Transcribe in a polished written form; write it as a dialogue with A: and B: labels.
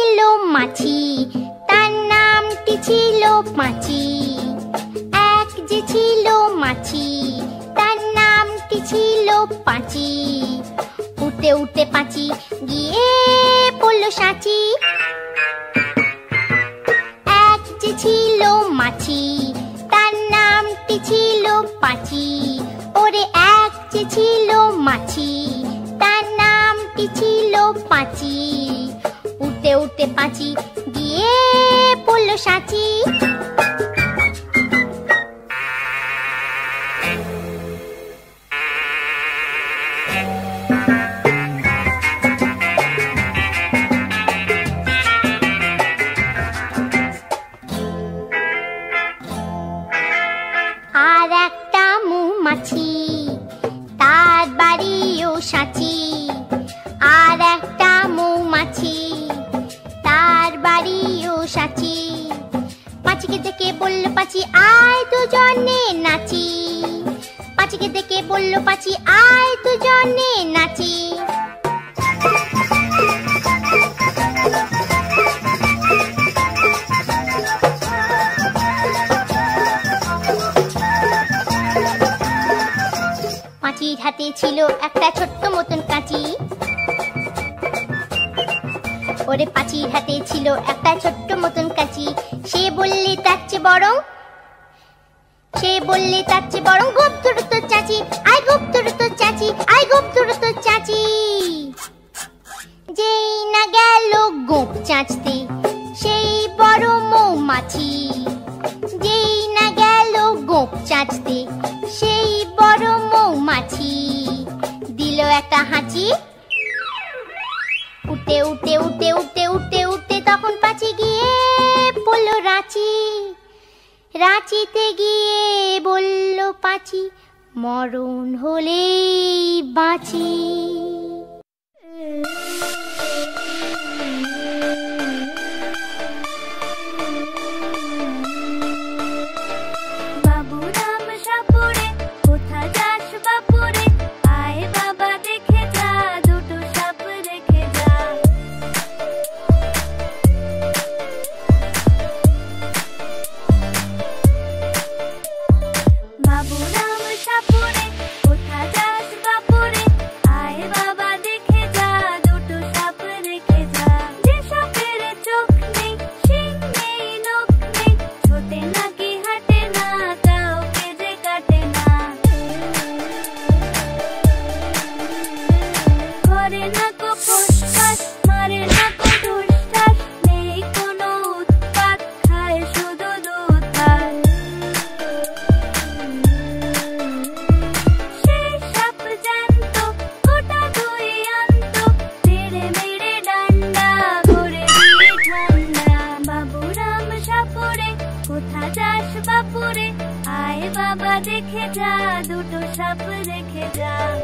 A: ছিল মাছি, তার নামটি ছিল পাঁচি। এক যে ছিল মাছি, তার নামটি ছিল পাঁচি। উঠতে উঠতে পাঁচি গিয়ে পড়ল সাঁচি। এক যে ছিল মাছি, তার নামটি ছিল পাঁচি। ওরে এক যে ছিল মাছি, তার নামটি ছিল পাঁচি। উঠতে উঠতে পাঁচি গিয়ে পড়ল সাঁচি। আর একটা মৌমাছি, তার বাড়িও সাঁচি। আর একটা মৌমাছি, তার বাড়িও সাঁচি। পাঁচিকে দেখে বলল পাঁচি, আয় দুজনে নাচি। পাঁচিকে দেখে বলল পাঁচি, আয় দুজনে নাচি। পাঁচির হাতে ছিল একটা ছোট্ট মতন কাঁচি। ওরে পাঁচির হাতে ছিল একটা ছোট্ট মতন কাঁচি। সে বললে তার চেয়ে বরং, সে বললে তার চেয়ে বরং গোপ ধরো তোর চাচি। আয় গোপ ধরো তোর চাচি, আয় গোপ ধরো তোর চাচি। যেই না গেল গোপ চাঁচতে সেই বড় মৌমাছি। যেই না গেল গোপ চাঁচতে সেই বড় মৌমাছি। দিল একটা হাঁচি। উঠতে উঠতে উঠতে উঠতে উঠতে উঠতে তখন পাঁচি গিয়ে বলল রাঁচি। রাঁচিতে গিয়ে বলল পাঁচি, মরণ হলেই বাঁচি।
B: বাপুরে, আয় বাবা দেখে যা, দুটো সাপ রেখে যা।